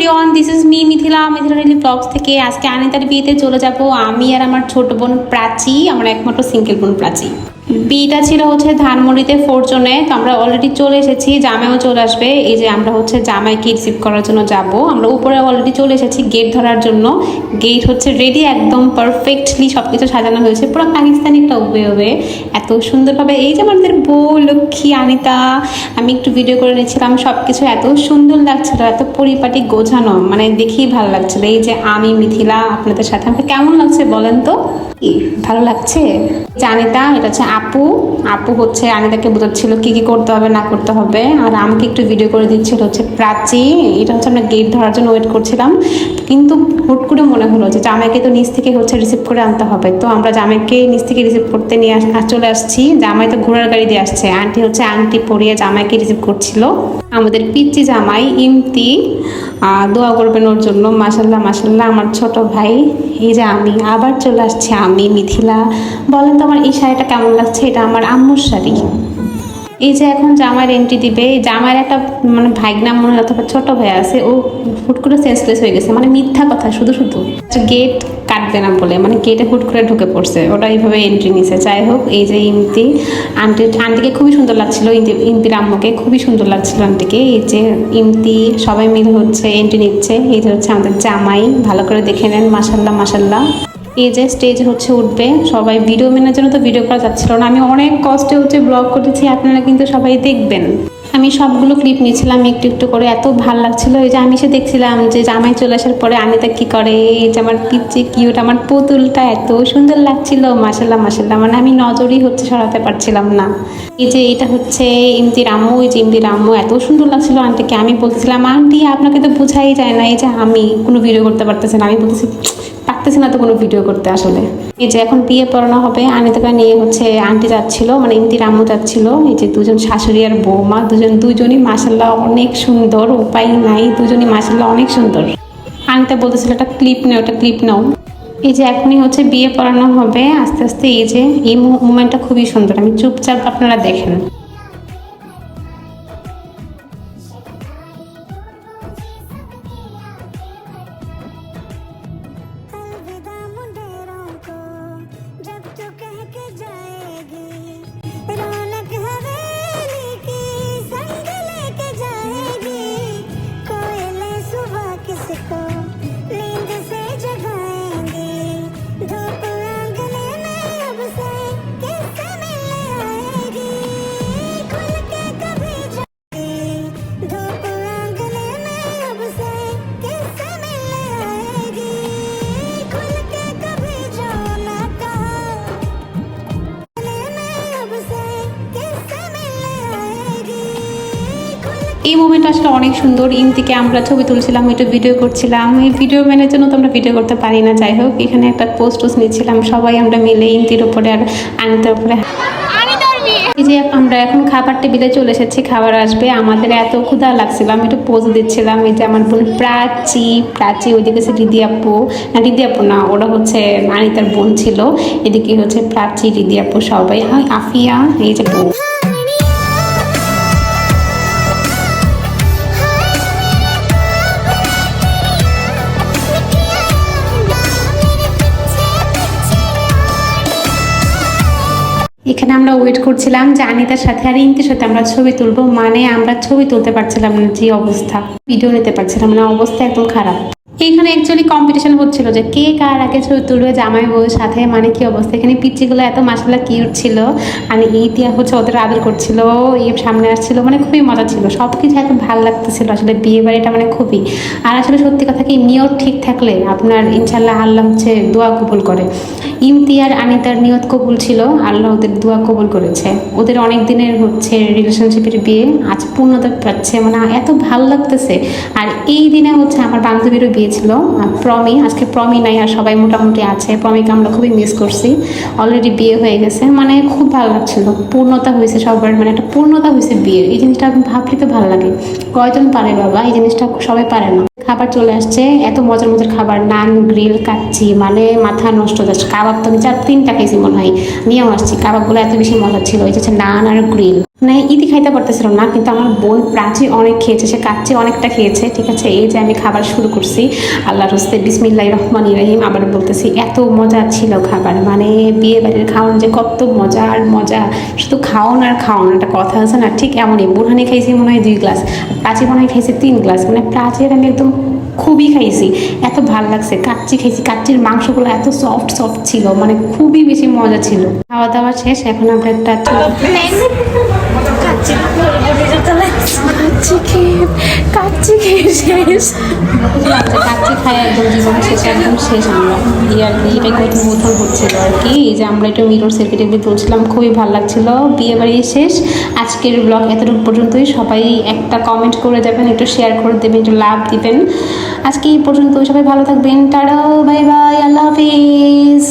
Everyone, this is me Mithila daily blogs থেকে। আজকে আনিতার বিয়েতে চলে যাব আমি আর আমার ছোট বোন প্রাচী, আমার একমাত্র সিঙ্গেল বোন প্রাচী। বিয়েটা ছিল হচ্ছে ধানমন্ডিতে ফোরজনে। তো আমরা অলরেডি চলে এসেছি, জামাইও চলে আসবে। এই যে আমরা হচ্ছে জামাইকে রিসিভ করার জন্য যাব। আমরা উপরে অলরেডি চলে এসেছি গেট ধরার জন্য। গেট হচ্ছে রেডি, একদম পারফেক্টলি সব কিছু সাজানো হয়েছে, পুরো পাকিস্তানি একটা ওয়ে এত সুন্দরভাবে। এই যে আমাদের বউ লক্ষ্মী আনিতা, আমি একটু ভিডিও করে নিচ্ছিলাম, সব কিছু এত সুন্দর লাগছিল, এত পরিপাটি গোছানো, মানে দেখেই ভালো লাগছিল। এই যে আমি মিথিলা আপনাদের সাথে, আমাকে কেমন লাগছে বলেন তো? ভালো লাগছে? আনিতা, এটা হচ্ছে আপু। আপু হচ্ছে আনিতাকে বোঝাচ্ছিল কি কি করতে হবে না করতে হবে, আর আমাকে একটু ভিডিও করে দিচ্ছিল হচ্ছে প্রাচী। এটা হচ্ছে আমরা গেট ধরার জন্য ওয়েট করছিলাম, কিন্তু হুট করে মনে হলো যে জামাইকে তো নিচ থেকে হচ্ছে রিসিভ করে আনতে হবে। তো আমরা জামাইকে নিচ থেকে রিসিভ করতে নিয়ে চলে আসছি। জামাই তো ঘোড়ার গাড়ি দিয়ে আসছে, আন্টি হচ্ছে আংটি পরিয়ে জামাইকে রিসিভ করছিল। আমাদের পিচ্চি জামাই ইমতি, দোয়া করবেন ওর জন্য। মাশাল্লাহ মাশাল্লাহ, আমার ছোট ভাই। এই যে আমি আবার চলে আসছি, আমি মিথিলা। বলেন তো আমার এই শাড়িটা কেমন লাগছে? এটা আমার আম্মুর শাড়ি। এই যে এখন জামাইয়ের এন্ট্রি দিবে। জামাইয়ের একটা মানে ভাইগনা মনে হয় অথবা ছোট ভাই আছে, ও হুট করে সেন্সলেস হয়ে গেছে, মানে মিথ্যা কথা শুধু শুধু। গেট কাটবে না বলে মানে গেটে হুট করে ঢুকে পড়ছে, ওটা এইভাবে এন্ট্রি নিছে। যাই হোক, এই যে ইমতি আন্টিকে খুবই সুন্দর লাগছিল, ইমতির আম্মুকে খুবই সুন্দর লাগছিল আন্টিকে। এই যে ইমতি সবাই মিলে হচ্ছে এন্ট্রি নিচ্ছে। এই যে হচ্ছে আমাদের জামাই, ভালো করে দেখে নেন। মাশাল্লাহ মাশাল্লাহ। এই যে স্টেজ হচ্ছে উঠবে, সবাই ভিডিও মেনের জন্য তো ভিডিও করা যাচ্ছিল না, আমি অনেক কষ্টে হচ্ছে ব্লগ করেছি, আপনারা কিন্তু সবাই দেখবেন। আমি সবগুলো ক্লিপ নিয়েছিলাম একটু একটু করে, এত ভালো লাগছিল। এই যে আমি এসে দেখছিলাম যে জামাই চলে আসার পরে আনিতা কি করে। এই যে আমার পিচ্চি কিউট আমার পুতুলটা এত সুন্দর লাগছিল, মাশাল্লাহ মাশাল্লাহ, মানে আমি নজরই হচ্ছে সরাতে পারছিলাম না। এই যে এটা হচ্ছে ইমতির আম্মু, এই যে ইমতির আম্মু এত সুন্দর লাগছিল আন্টিকে। আমি বলতেছিলাম আন্টি আপনাকে তো বোঝাই যায় না, এই যে আমি কোনো ভিডিও করতে পারতেছি না, আমি বলতেছি পারতেছি না তো কোনো ভিডিও করতে আসলে। এই যে এখন বিয়ে পড়ানো হবে, আনিতাকে নিয়ে হচ্ছে আন্টি যাচ্ছিল, মানে ইমতির আম্মু যাচ্ছিল। এই যে দুজন শাশুড়ি আর বৌমা, দুজনই মাশাল্লাহ অনেক সুন্দর, উপায় নাই, দুজনই মাশাল্লাহ অনেক সুন্দর। আনিতা বলতেছিল একটা ক্লিপ নাও, ওটা ক্লিপ নাও। এই যে এখনই হচ্ছে বিয়ে পড়ানো হবে আস্তে আস্তে। এই যে এই মুভমেন্টটা খুবই সুন্দর, আমি চুপচাপ আপনারা দেখেন। এই মুভমেন্টটা আসলে অনেক সুন্দর। ইমতিকে আমরা ছবি তুলছিলাম, একটু ভিডিও করছিলাম। এই ভিডিও ম্যানের জন্য তো আমরা ভিডিও করতে পারি না। যাই হোক, এখানে একটা পোস্ট নিচ্ছিলাম সবাই আমরা মিলে, ইমতির উপরে আর আনিতার উপরে। এই যে আমরা এখন খাবার টেবিলে চলে এসেছি, খাবার আসবে। আমাদের এত ক্ষুধা লাগছিল, আমি একটু পোজ দিচ্ছিলাম। এই যে আমার বোন প্রাচী, ওইদিকে হচ্ছে রিদি আপু না, ওরা হচ্ছে আনিতার বোন ছিল। এদিকে হচ্ছে প্রাচী, রিদি আপু সবাই, আফিয়া, এই যে বউ। এখানে আমরা ওয়েট করছিলাম যে আনিতার সাথে আর ইমতির সাথে আমরা ছবি তুলবো, মানে আমরা ছবি তুলতে পারছিলাম না, যে অবস্থা, ভিডিও নিতে পারছিলাম না, অবস্থা একদম খারাপ। এখানে অ্যাকচুয়ালি কম্পিটিশন হচ্ছিল যে কে কার আগে ছবি তুলবে জামাই বউয়ের সাথে, মানে কি অবস্থা। এখানে পিচ্চিগুলো এত মাশাআল্লাহ কিউট ছিল, আর ইতিয়া হচ্ছে ওদের আদর করছিল, এই সামনে আসছিল, মানে খুবই মজা ছিল, সব কিছু এত ভালো লাগতেছিল আসলে বিয়ে বাড়িটা, মানে খুবই। আর আসলে সত্যি কথা কি, নিয়ত ঠিক থাকলে আপনার ইনশাল্লাহ আল্লাহ হচ্ছে দোয়া কবুল করে। ইমতি আর আনিতার নিয়ত কবুল ছিল, আল্লাহ ওদের দোয়া কবুল করেছে। ওদের অনেক দিনের হচ্ছে রিলেশনশিপের বিয়ে আজ পূর্ণতা পাচ্ছে, মানে এত ভালো লাগতেছে। আর এই দিনে হচ্ছে আমার বান্ধবীরও বিয়ে ছিল, প্রমি। আজকে প্রমি নাই, আর সবাই মোটামুটি আছে। প্রমিকে আমরা খুবই মিস করছি, অলরেডি বিয়ে হয়ে গেছে, মানে খুব ভালো লাগছিল, পূর্ণতা হয়েছে সবার, মানে একটা পূর্ণতা হয়েছে বিয়ের। এই জিনিসটা ভাবলে তো ভালো লাগে। কয়জন পারে বাবা, এই জিনিসটা সবাই পারে না। খাবার চলে আসছে, এত মজার মজার খাবার, নান, গ্রিল, কাচ্চি, মানে মাথা নষ্ট যাচ্ছে। কাবাব তো আমি 4-3টা খেয়েছি মনে হয়, নিয়েও আসছি। কাবাবগুলো এত বেশি মজা ছিল। এই যে নান আর গ্রিল, মানে ইতি খাইতে পারতেছিল না, কিন্তু আমার বোন প্রাচী অনেক খেয়েছে, সে কাচ্চি অনেকটা খেয়েছে। ঠিক আছে, এই যে আমি খাবার শুরু করছি, আল্লাহর হস্তে বিসমিল্লাহির রহমানির রহিম। আবার বলতেছি, এত মজা ছিল খাবার, মানে বিয়ে বাড়ির খাওয়ান যে কত মজা আর মজা, শুধু খাওন আর খাওন, একটা কথা আছে না, ঠিক এমনই। বুরহানি খাইছি মনে হয় 2 গ্লাস, প্রাচী মনে হয় খাইছে 3 গ্লাস, মানে প্রাচীর আমি একদম খুবই খাইছি, এত ভাল লাগছে। কাচ্চি খাইছি, কাচ্চির মাংসগুলো এত সফট সফট ছিল, মানে খুবই বেশি মজা ছিল। খাওয়া দাওয়া শেষ, এখন আমরা একটা কাচ্চি খাই একদম জীবন শেষ, একদম শেষ আমরা এই আর কি। এটাই প্রথম হচ্ছিল আর কি। এই যে আমরা এটা মিরর সেলফি টেলফি তুলছিলাম, খুবই ভালো লাগছিল। বিয়ে বাড়ি শেষ, আজকের ব্লগ এতটুকু পর্যন্তই। সবাই একটা কমেন্ট করে যাবেন, একটু শেয়ার করে দেবেন, একটু লাভ দিবেন। আজকে এই পর্যন্ত, সবাই ভালো থাকবেন, টাটা, বাই বাই, আল্লাহ হাফিজ।